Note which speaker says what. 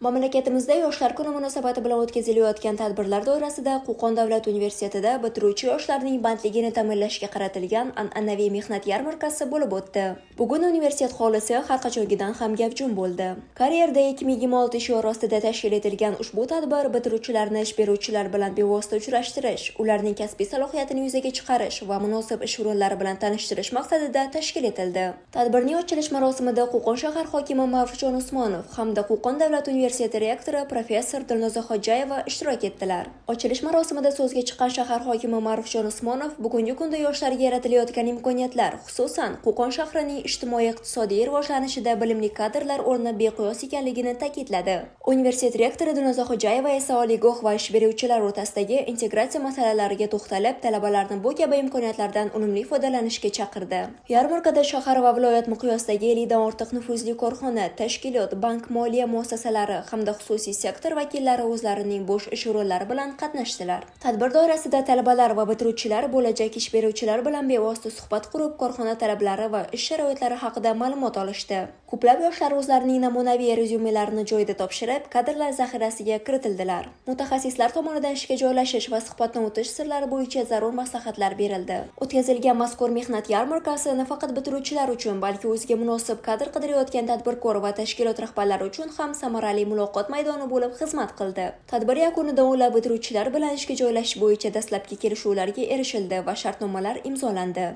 Speaker 1: Mamlakatimizda Yoshlar kuni munosabati bilan o'tkazilayotgan tadbirlar doirasida Qo'qon davlat universitetida bitiruvchi yoshlarning bandligini ta'minlashga qaratilgan an'anaviy mehnat yarmarkasi bo'lib o'tdi. Bugun universitet hovlisi har qachongidan ham gavjum bo'ldi. Karyerda 2026 shiori ostida tashkil etilgan ushbu tadbir bitiruvchilarni ish beruvchilar bilan bevosita uchrashtirish, ularning kasbiy salohiyatini yuzaga chiqarish va munosib ish o'rinlari bilan tanishtirish maqsadida tashkil etildi. Tadbirning ochilish marosimida Qo'qon shahar hokimi Ma'rufjon Usmonov hamda Qo'qon davlat universiteti rektori professor Dilnoza Xo'jayeva ishtirok etdilar. Ochilish marosimida so'zga chiqqan shahar hokimi Ma'rufjon Usmonov bugungi kunda yoshlarga yaratilayotgan imkoniyatlar, xususan Qo'qon shahrining ijtimoiy-iqtisodiy rivojlanishida bilimli kadrlar o'rni beqiyos ekanligini ta'kidladi. Universitet rektori Dilnoza Xo'jayeva esa oliygoh va ish beruvchilar o'rtasidagi integratsiya masalalariga to'xtalib, talabalarni bu kabi imkoniyatlardan unumli foydalanishga chaqirdi. Yarmarkada shahar va viloyat miqyosidagi 50 dan ortiq nufuzli korxona, tashkilot, bank, moliya muassasalari hamda xususiy sektor vakillari o'zlarining bo'sh ish o'rinlari bilan qatnashdilar. Tadbir doirasida talabalar va bitiruvchilar bo'lajak ish beruvchilar bilan bevosita suhbat qurib, korxona talablari va ish sharoitlari haqida ma'lumot olishdi. Ko'plab yoshlar o'zlarining namunaviy rezyumelarini joyida topshirib, kadrlar zaxirasiga kiritildilar. Mutaxassislar tomonidan ishga joylashish va suhbatdan o'tish sirlari bo'yicha zarur maslahatlar berildi. O'tkazilgan mazkur mehnat yarmarkasi nafaqat bitiruvchilar uchun, balki o'ziga munosib kadr qidirayotgan tadbirkor va tashkilot rahbarlari uchun ham samarali muloqot maydoni bo'lib xizmat qildi. Tadbir yakunida o'nlab bitiruvchilar bilan ishga joylashish bo'yicha dastlabki kelishuvlarga erishildi va shartnomalar imzolandi.